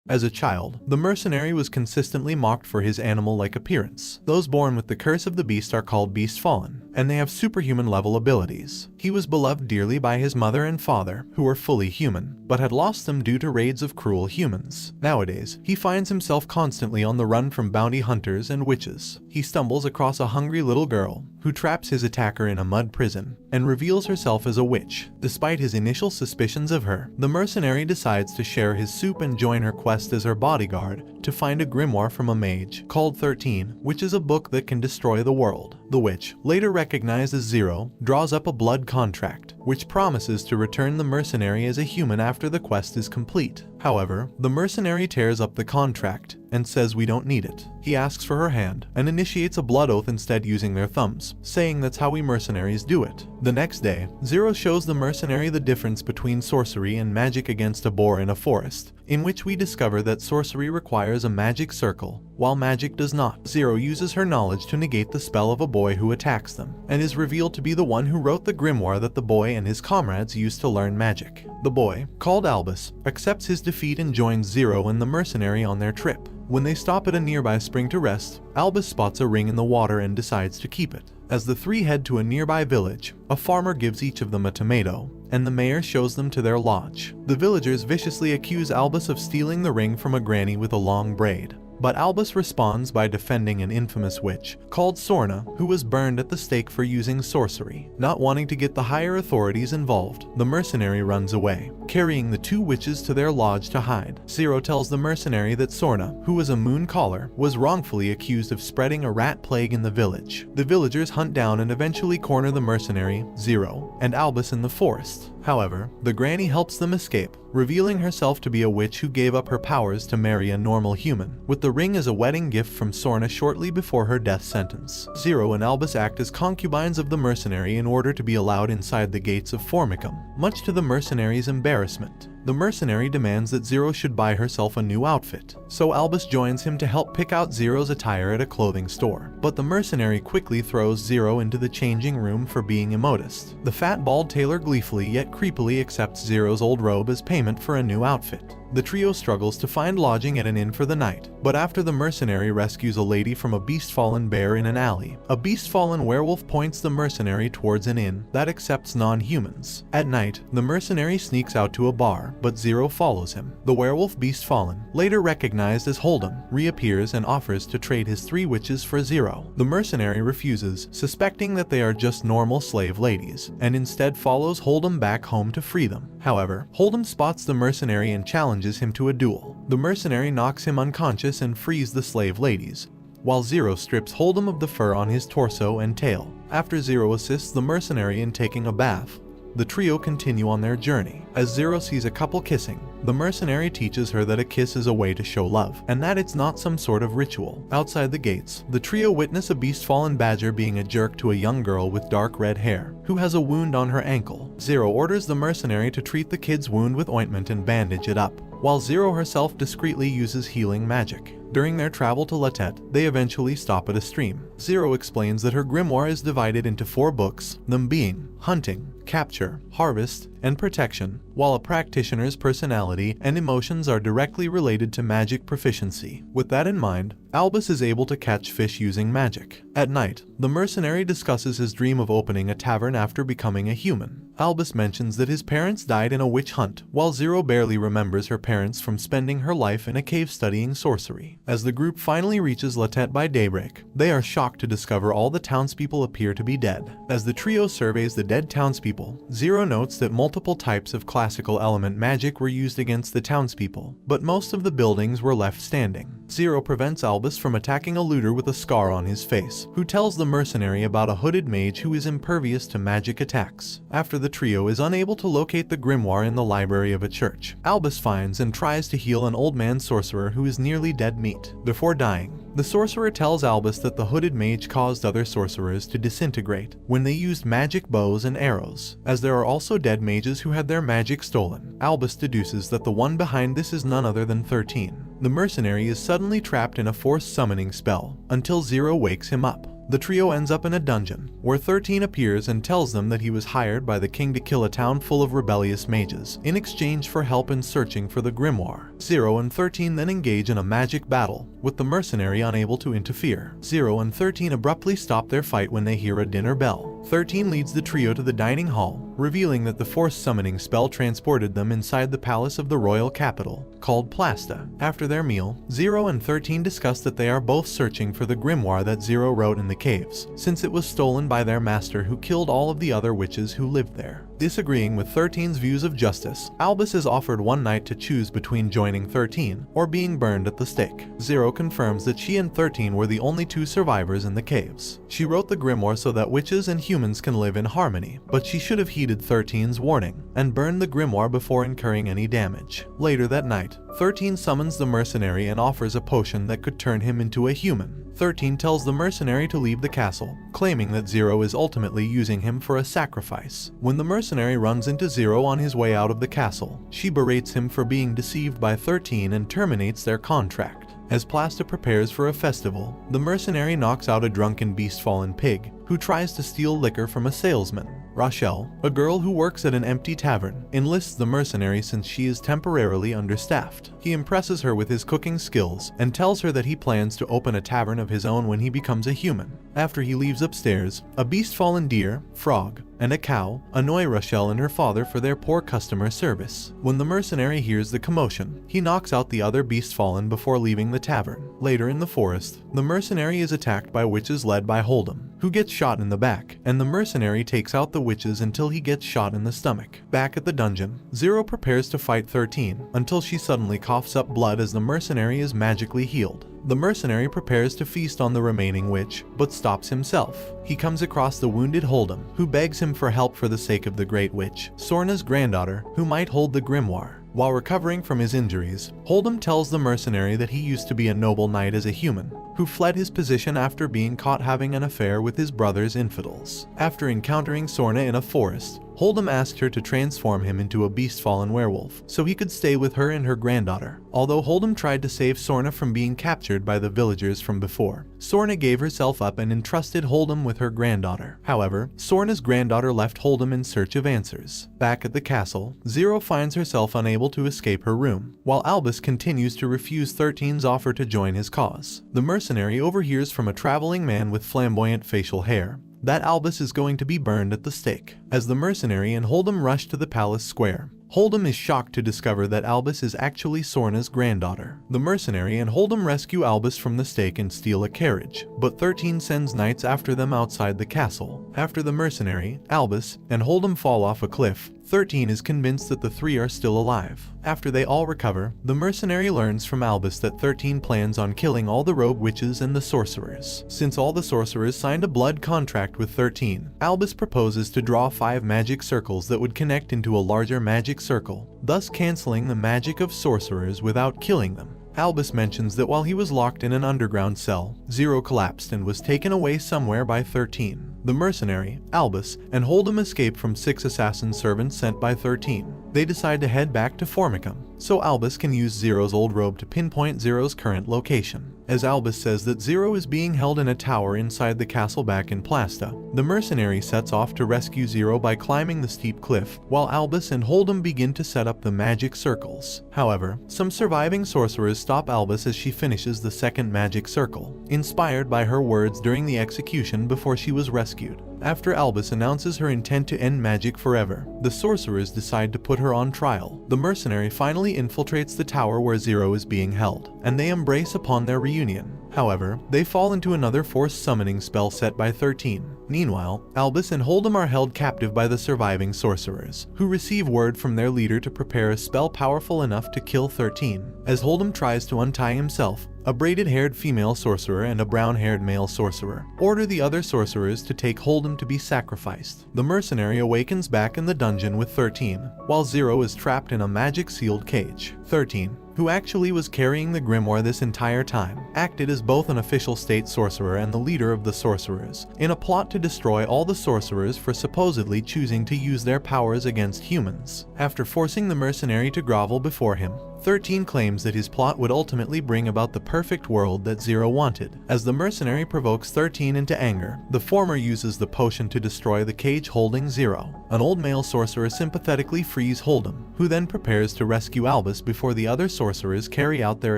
As a child, the mercenary was consistently mocked for his animal-like appearance. Those born with the curse of the beast are called Beast Fallen, and they have superhuman-level abilities. He was beloved dearly by his mother and father, who were fully human, but had lost them due to raids of cruel humans. Nowadays, he finds himself constantly on the run from bounty hunters and witches. He stumbles across a hungry little girl, who traps his attacker in a mud prison, and reveals herself as a witch. Despite his initial suspicions of her, the mercenary decides to share his soup and join her quest as her bodyguard to find a grimoire from a mage called 13, which is a book that can destroy the world. The witch, later recognized as Zero, draws up a blood contract, which promises to return the mercenary as a human after the quest is complete. However, the mercenary tears up the contract and says we don't need it. He asks for her hand and initiates a blood oath instead using their thumbs, saying that's how we mercenaries do it. The next day, Zero shows the mercenary the difference between sorcery and magic against a boar in a forest, in which we discover that sorcery requires a magic circle, while magic does not. Zero uses her knowledge to negate the spell of a boy who attacks them, and is revealed to be the one who wrote the grimoire that the boy and his comrades used to learn magic. The boy, called Albus, accepts his defeat and joins Zero and the mercenary on their trip. When they stop at a nearby spring to rest, Albus spots a ring in the water and decides to keep it. As the three head to a nearby village, a farmer gives each of them a tomato, and the mayor shows them to their lodge. The villagers viciously accuse Albus of stealing the ring from a granny with a long braid. But Albus responds by defending an infamous witch called Sorna, who was burned at the stake for using sorcery. Not wanting to get the higher authorities involved, the mercenary runs away, carrying the two witches to their lodge to hide. Zero tells the mercenary that Sorna, who was a moon caller, was wrongfully accused of spreading a rat plague in the village. The villagers hunt down and eventually corner the mercenary, Zero, and Albus in the forest. However, the granny helps them escape, revealing herself to be a witch who gave up her powers to marry a normal human, with the ring as a wedding gift from Sorna shortly before her death sentence. Zero and Albus act as concubines of the mercenary in order to be allowed inside the gates of Formicum. Much to the mercenary's embarrassment, the mercenary demands that Zero should buy herself a new outfit, so Albus joins him to help pick out Zero's attire at a clothing store. But the mercenary quickly throws Zero into the changing room for being immodest. The fat bald tailor gleefully yet creepily accepts Zero's old robe as payment for a new outfit. The trio struggles to find lodging at an inn for the night, but after the mercenary rescues a lady from a beast-fallen bear in an alley, a beast-fallen werewolf points the mercenary towards an inn that accepts non-humans. At night, the mercenary sneaks out to a bar, but Zero follows him. The werewolf beast-fallen, later recognized as Hold'em, reappears and offers to trade his three witches for Zero. The mercenary refuses, suspecting that they are just normal slave ladies, and instead follows Hold'em back home to free them. However, Hold'em spots the mercenary and challenges him to a duel. The mercenary knocks him unconscious and frees the slave ladies, while Zero strips Hold'em of the fur on his torso and tail. After Zero assists the mercenary in taking a bath, the trio continue on their journey. As Zero sees a couple kissing, the mercenary teaches her that a kiss is a way to show love, and that it's not some sort of ritual. Outside the gates, the trio witness a beast-fallen badger being a jerk to a young girl with dark red hair, who has a wound on her ankle. Zero orders the mercenary to treat the kid's wound with ointment and bandage it up, while Zero herself discreetly uses healing magic. During their travel to Latet, they eventually stop at a stream. Zero explains that her grimoire is divided into 4 books, them being Hunting, Capture, Harvest, and Protection, while a practitioner's personality and emotions are directly related to magic proficiency. With that in mind, Albus is able to catch fish using magic. At night, the mercenary discusses his dream of opening a tavern after becoming a human. Albus mentions that his parents died in a witch hunt, while Zero barely remembers her parents from spending her life in a cave studying sorcery. As the group finally reaches Latet by daybreak, they are shocked to discover all the townspeople appear to be dead. As the trio surveys the dead townspeople, Zero notes that multiple types of classical element magic were used against the townspeople, but most of the buildings were left standing. Zero prevents Albus from attacking a looter with a scar on his face, who tells the mercenary about a hooded mage who is impervious to magic attacks. After the trio is unable to locate the grimoire in the library of a church, Albus finds and tries to heal an old man sorcerer who is nearly dead meat. Before dying, the sorcerer tells Albus that the hooded mage caused other sorcerers to disintegrate when they used magic bows and arrows. As there are also dead mages who had their magic stolen, Albus deduces that the one behind this is none other than 13. The mercenary is suddenly trapped in a forced summoning spell until Zero wakes him up. The trio ends up in a dungeon, where 13 appears and tells them that he was hired by the king to kill a town full of rebellious mages, in exchange for help in searching for the Grimoire. 0 and 13 then engage in a magic battle, with the mercenary unable to interfere. 0 and 13 abruptly stop their fight when they hear a dinner bell. 13 leads the trio to the dining hall, revealing that the forced summoning spell transported them inside the palace of the royal capital, called Plasta. After their meal, 0 and 13 discuss that they are both searching for the grimoire that 0 wrote in the caves, since it was stolen by their master who killed all of the other witches who lived there. Disagreeing with 13's views of justice, Albus is offered one night to choose between joining 13 or being burned at the stake. 0 confirms that she and 13 were the only two survivors in the caves. She wrote the grimoire so that witches and humans can live in harmony, but she should have heeded 13's warning and burned the grimoire before incurring any damage. Later that night, 13 summons the mercenary and offers a potion that could turn him into a human. 13 tells the mercenary to leave the castle, claiming that 0 is ultimately using him for a sacrifice. When the mercenary runs into 0 on his way out of the castle, she berates him for being deceived by 13 and terminates their contract. As Plasta prepares for a festival, the mercenary knocks out a drunken beast-fallen pig who tries to steal liquor from a salesman. Rochelle, a girl who works at an empty tavern, enlists the mercenary since she is temporarily understaffed. He impresses her with his cooking skills and tells her that he plans to open a tavern of his own when he becomes a human. After he leaves upstairs, a beast-fallen deer, frog, and a cow annoy Rochelle and her father for their poor customer service. When the mercenary hears the commotion, he knocks out the other beast-fallen before leaving the tavern. Later in the forest, the mercenary is attacked by witches led by Hold'em, who gets shot in the back, and the mercenary takes out the witches until he gets shot in the stomach. Back at the dungeon, 0 prepares to fight 13 until she suddenly coughs up blood as the mercenary is magically healed. The mercenary prepares to feast on the remaining witch, but stops himself. He comes across the wounded Hold'em, who begs him for help for the sake of the Great Witch, Sorna's granddaughter, who might hold the grimoire. While recovering from his injuries, Hold'em tells the mercenary that he used to be a noble knight as a human, who fled his position after being caught having an affair with his brother's infidels. After encountering Sorna in a forest, Hold'em asked her to transform him into a beast-fallen werewolf, so he could stay with her and her granddaughter. Although Hold'em tried to save Sorna from being captured by the villagers from before, Sorna gave herself up and entrusted Hold'em with her granddaughter. However, Sorna's granddaughter left Hold'em in search of answers. Back at the castle, 0 finds herself unable to escape her room, while Albus continues to refuse 13's offer to join his cause. The mercenary overhears from a traveling man with flamboyant facial hair that Albus is going to be burned at the stake. As the mercenary and Hold'em rush to the palace square, Hold'em is shocked to discover that Albus is actually Sorna's granddaughter. The mercenary and Hold'em rescue Albus from the stake and steal a carriage, but 13 sends knights after them outside the castle. After the mercenary, Albus, and Hold'em fall off a cliff, 13 is convinced that the three are still alive. After they all recover, the mercenary learns from Albus that 13 plans on killing all the rogue witches and the sorcerers. Since all the sorcerers signed a blood contract with 13, Albus proposes to draw 5 magic circles that would connect into a larger magic circle, thus canceling the magic of sorcerers without killing them. Albus mentions that while he was locked in an underground cell, 0 collapsed and was taken away somewhere by 13. The mercenary, Albus, and Hold'em escape from 6 assassin servants sent by 13. They decide to head back to Formicum, so Albus can use 0's old robe to pinpoint 0's current location. As Albus says that 0 is being held in a tower inside the castle back in Plasta, the mercenary sets off to rescue 0 by climbing the steep cliff, while Albus and Hold'em begin to set up the magic circles. However, some surviving sorcerers stop Albus as she finishes the second magic circle, inspired by her words during the execution before she was rescued. After Albus announces her intent to end magic forever, the sorcerers decide to put her on trial. The mercenary finally infiltrates the tower where 0 is being held, and they embrace upon their reunion. However, they fall into another forced summoning spell set by 13. Meanwhile, Albus and Hold'em are held captive by the surviving sorcerers, who receive word from their leader to prepare a spell powerful enough to kill 13. As Hold'em tries to untie himself, a braided-haired female sorcerer and a brown-haired male sorcerer order the other sorcerers to take Hold'em to be sacrificed. The mercenary awakens back in the dungeon with 13, while 0 is trapped in a magic-sealed cage. 13, who actually was carrying the grimoire this entire time, acted as both an official state sorcerer and the leader of the sorcerers, in a plot to destroy all the sorcerers for supposedly choosing to use their powers against humans. After forcing the mercenary to grovel before him, 13 claims that his plot would ultimately bring about the perfect world that Zero wanted. As the mercenary provokes 13 into anger, the former uses the potion to destroy the cage holding Zero. An old male sorcerer sympathetically frees Hold'em, who then prepares to rescue Albus before the other sorcerers carry out their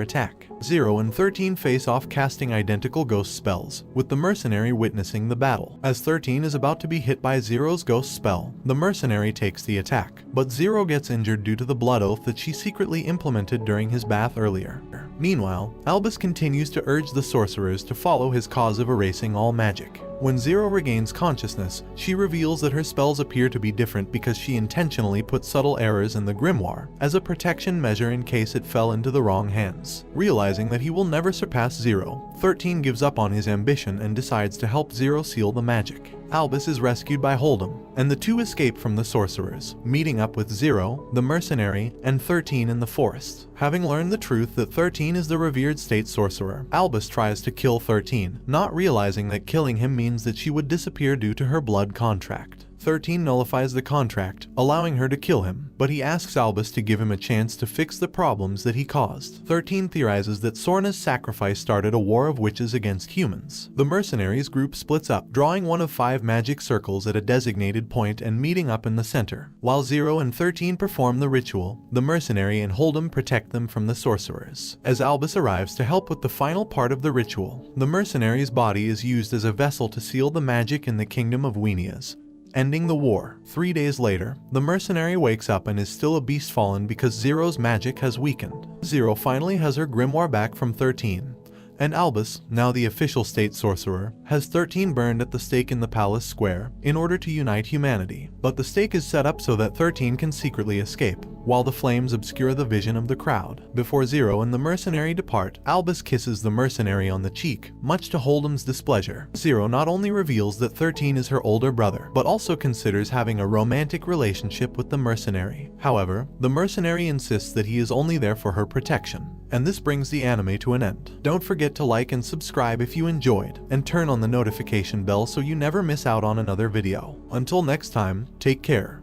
attack. Zero and 13 face off casting identical ghost spells, with the mercenary witnessing the battle. As 13 is about to be hit by Zero's ghost spell, the mercenary takes the attack, but Zero gets injured due to the blood oath that she secretly implemented during his bath earlier. Meanwhile, Albus continues to urge the sorcerers to follow his cause of erasing all magic. When Zero regains consciousness, she reveals that her spells appear to be different because she intentionally put subtle errors in the Grimoire as a protection measure in case it fell into the wrong hands. Realizing that he will never surpass Zero, 13 gives up on his ambition and decides to help Zero seal the magic. Albus is rescued by Hold'em, and the two escape from the sorcerers, meeting up with Zero, the mercenary, and 13 in the forest. Having learned the truth that 13 is the revered state sorcerer, Albus tries to kill 13, not realizing that killing him means that she would disappear due to her blood contract. 13 nullifies the contract, allowing her to kill him, but he asks Albus to give him a chance to fix the problems that he caused. 13 theorizes that Sorna's sacrifice started a war of witches against humans. The mercenaries group splits up, drawing one of 5 magic circles at a designated point and meeting up in the center. While 0 and 13 perform the ritual, the mercenary and Hold'em protect them from the sorcerers. As Albus arrives to help with the final part of the ritual, the mercenary's body is used as a vessel to seal the magic in the kingdom of Wenias, ending the war. 3 days later, the mercenary wakes up and is still a beast fallen because Zero's magic has weakened. Zero finally has her grimoire back from 13, and Albus, now the official state sorcerer, has 13 burned at the stake in the palace square in order to unite humanity. But the stake is set up so that 13 can secretly escape, while the flames obscure the vision of the crowd. Before Zero and the mercenary depart, Albus kisses the mercenary on the cheek, much to Hold'em's displeasure. Zero not only reveals that 13 is her older brother, but also considers having a romantic relationship with the mercenary. However, the mercenary insists that he is only there for her protection, and this brings the anime to an end. Don't forget to like and subscribe if you enjoyed, and turn on the notification bell so you never miss out on another video. Until next time, take care.